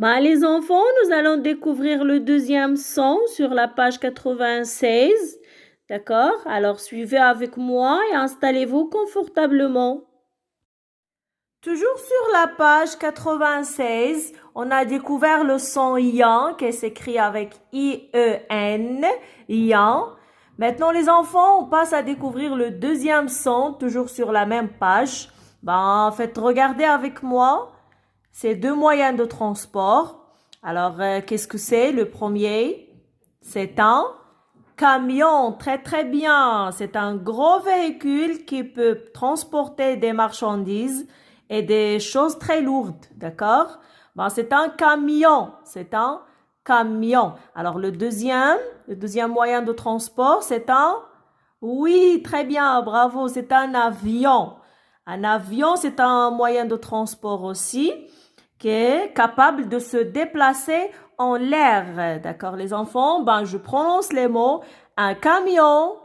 Les enfants, nous allons découvrir le deuxième son sur la page 96. D'accord? Alors, suivez avec moi et installez-vous confortablement. Toujours sur la page 96, on a découvert le son yan qui s'écrit avec I-E-N, yan. Maintenant, les enfants, on passe à découvrir le deuxième son, toujours sur la même page. En fait, regardez avec moi. C'est deux moyens de transport. Alors, qu'est-ce que c'est? Le premier, c'est un camion. Très, très bien. C'est un gros véhicule qui peut transporter des marchandises et des choses très lourdes. D'accord? C'est un camion. C'est un camion. Alors, le deuxième moyen de transport, c'est un... Oui, très bien. Bravo. C'est un avion. Un avion, c'est un moyen de transport aussi qui est capable de se déplacer en l'air. D'accord, les enfants? Je prononce les mots. Un camion,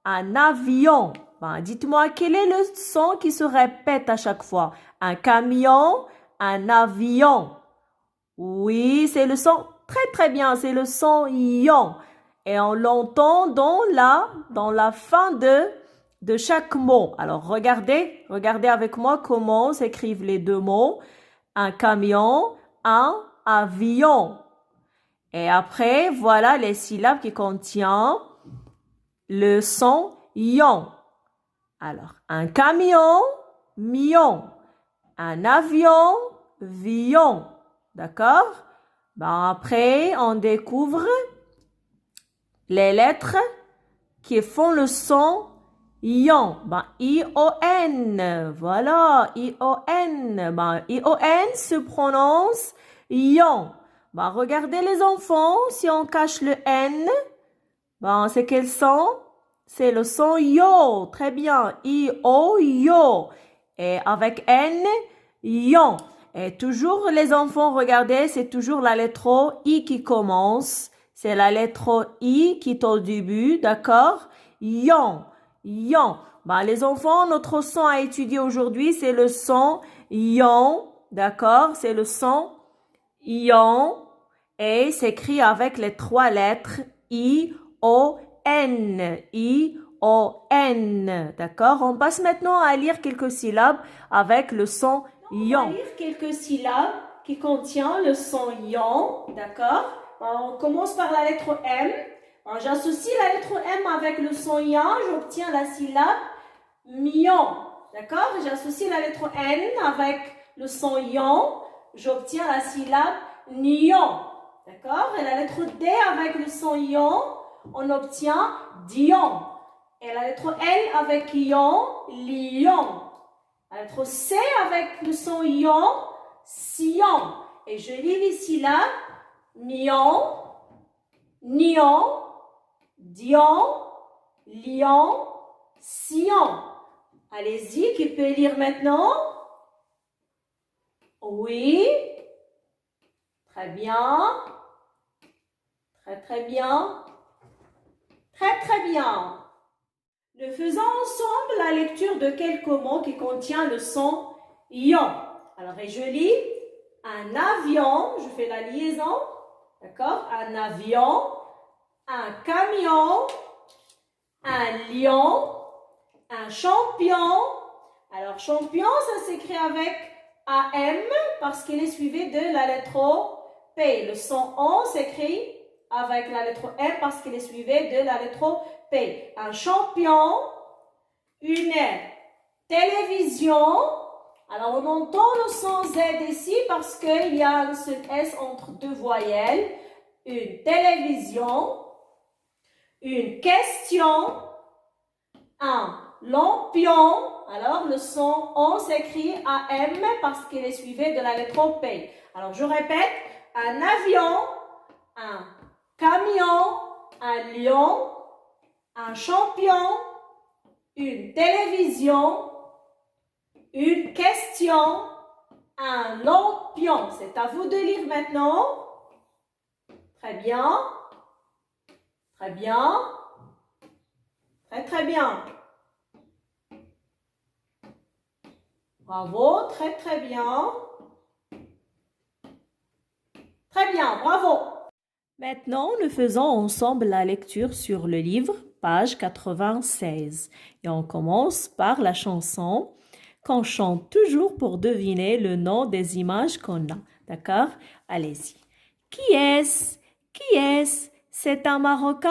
un avion. Dites-moi, quel est le son qui se répète à chaque fois? Un camion, un avion. Oui, c'est le son. Très, très bien. C'est le son ion. Et on l'entend dans la fin de chaque mot. Alors, regardez avec moi comment s'écrivent les deux mots. Un camion, un avion. Et après, voilà les syllabes qui contiennent le son ion. Alors, un camion, mion. Un avion, vion. D'accord? Après, on découvre les lettres qui font le son ion. I-O-N. Voilà, I-O-N. I-O-N se prononce ion. Regardez les enfants, si on cache le N, c'est quel son? C'est le son yo. Très bien. I-O, yo. Et avec N, ion. Et toujours les enfants, regardez, c'est toujours la lettre I qui commence. C'est la lettre I qui est au début, d'accord? Ion, ion. Les enfants, notre son à étudier aujourd'hui, c'est le son ion, d'accord? C'est le son ion et s'écrit avec les trois lettres I-O-N. I-O-N. D'accord? On passe maintenant à lire quelques syllabes avec le son ion. On va lire quelques syllabes qui contiennent le son ion. D'accord? On commence par la lettre M. J'associe la lettre M avec le son ion. J'obtiens la syllabe mion. D'accord? J'associe la lettre N avec le son ion. J'obtiens la syllabe nion. D'accord? Et la lettre D avec le son ion, on obtient dion. Et la lettre L avec ion, lion. La lettre C avec le son ion, sion. Et je lis les syllabes mion, nion, dion, lion, sion. Allez-y, qui peut lire maintenant? Oui. Très bien. Très, très bien. Très, très bien. Nous faisons ensemble la lecture de quelques mots qui contiennent le son ion. Alors, et je lis un avion. Je fais la liaison. D'accord? Un avion, un camion, un lion, un champion. Alors, champion, ça s'écrit avec AM parce qu'il est suivi de la lettre P. Le son on s'écrit avec la lettre M parce qu'il est suivi de la lettre P. Un champion, une télévision. Alors, on entend le son Z ici parce qu'il y a un seul S entre deux voyelles. Une télévision, une question, un lampion. Alors, le son on s'écrit AM parce qu'il est suivi de la lettre P. Alors, je répète, un avion, un camion, un lion, un champion, une télévision, une question, un lampion. C'est à vous de lire maintenant. Très bien. Très bien. Très, très bien. Bravo, très, très bien. très bien, bravo. Maintenant, nous faisons ensemble la lecture sur le livre, page 96. Et on commence par la chanson qu'on chante toujours pour deviner le nom des images qu'on a. D'accord? Allez-y. Qui est-ce? Qui est-ce? C'est un Marocain?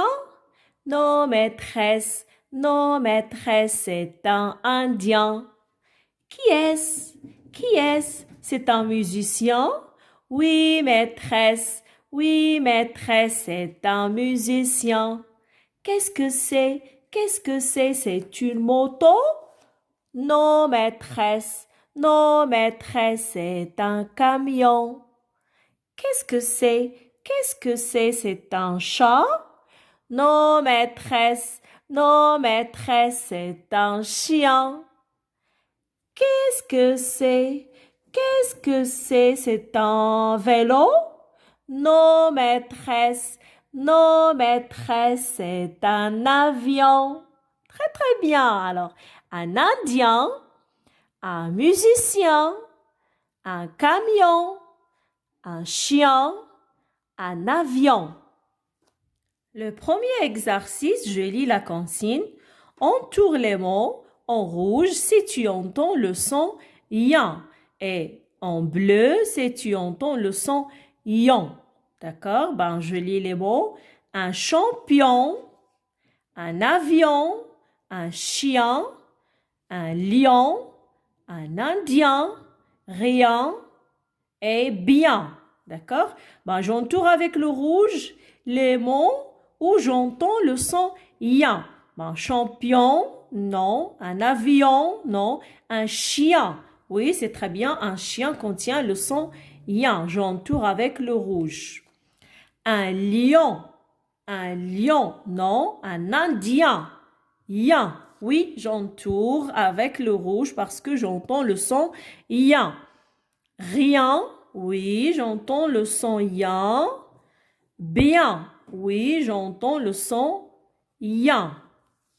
Non, maîtresse. Non, maîtresse, c'est un Indien. Qui est-ce? Qui est-ce? C'est un musicien? Oui, maîtresse. Oui, maîtresse, c'est un musicien. Qu'est-ce que c'est? Qu'est-ce que c'est? C'est une moto? Non, maîtresse. Non, maîtresse, c'est un camion. Qu'est-ce que c'est? Qu'est-ce que c'est? C'est un chat? Non, maîtresse. Non, maîtresse, c'est un chien. Qu'est-ce que c'est? Qu'est-ce que c'est? C'est un vélo? Non, maîtresse. Non, maîtresse, c'est un avion. Très, très bien. Alors, un Indien, un musicien, un camion, un chien, un avion. Le premier exercice, je lis la consigne. Entoure les mots en rouge si tu entends le son yan et en bleu si tu entends le son yon. D'accord? Ben, je lis les mots. Un champion, un avion, un chien, un lion, un indien, rien et bien. D'accord? Ben, j'entoure avec le rouge les mots où j'entends le son yan. Ben, champion, non. Un avion, non. Un chien, oui, c'est très bien. Un chien contient le son yan. J'entoure avec le rouge. Un lion, non. Un indien, yan. Oui, j'entoure avec le rouge parce que j'entends le son yan. Rien, oui, j'entends le son yan. Bien, oui, j'entends le son yan.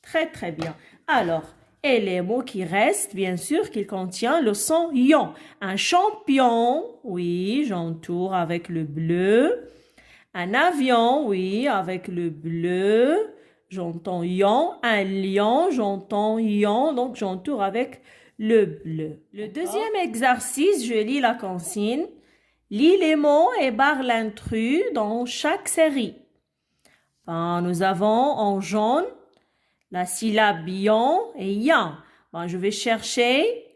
Très, très bien. Alors, et les mots qui restent, bien sûr, qu'ils contiennent le son yon. Un champion, oui, j'entoure avec le bleu. Un avion, oui, avec le bleu. J'entends yon. Un lion, j'entends yon. Donc, j'entoure avec le bleu. Le deuxième exercice, je lis la consigne. Lis les mots et barre l'intrus dans chaque série. Ben, nous avons en jaune la syllabe yon et yan. Ben, je vais chercher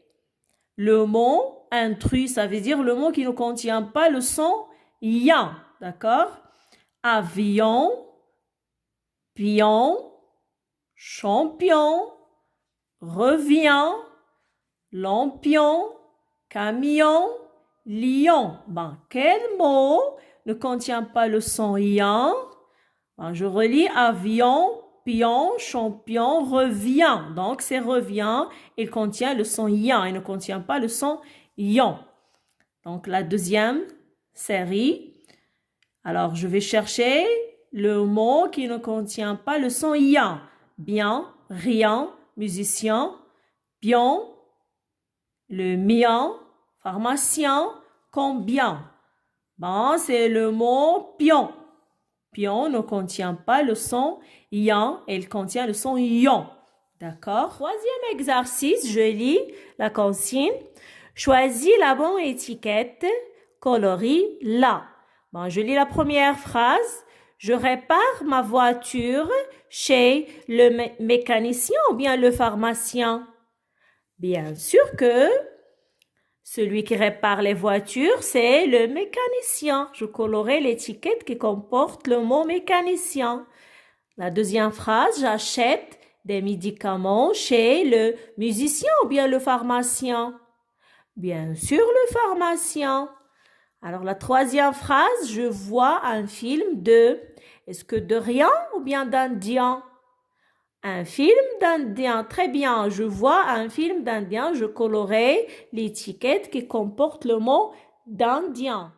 le mot intrus, ça veut dire le mot qui ne contient pas le son yan. D'accord? Avion, pion, champion, revient, lampion, camion, lion. Ben, quel mot ne contient pas le son yan? Ben, je relis avion, pion, champion, revient. Donc, c'est revient. Il contient le son yan. Il ne contient pas le son yon. Donc, la deuxième série. Alors, je vais chercher le mot qui ne contient pas le son yan. Bien, rien, musicien, pion, le mien, pharmacien, combien. Bon, c'est le mot pion. Pion ne contient pas le son yan, il contient le son yon. D'accord? Troisième exercice, je lis la consigne. Choisis la bonne étiquette, colorie là. Bon, je lis la première phrase. Je répare ma voiture chez le mécanicien ou bien le pharmacien. Bien sûr que celui qui répare les voitures, c'est le mécanicien. Je colorerai l'étiquette qui comporte le mot mécanicien. La deuxième phrase, j'achète des médicaments chez le musicien ou bien le pharmacien. Bien sûr, le pharmacien. Alors, la troisième phrase, je vois un film de, est-ce que de rien ou bien d'Indien? Un film d'Indien, très bien, je vois un film d'Indien, je colorerai l'étiquette qui comporte le mot d'Indien.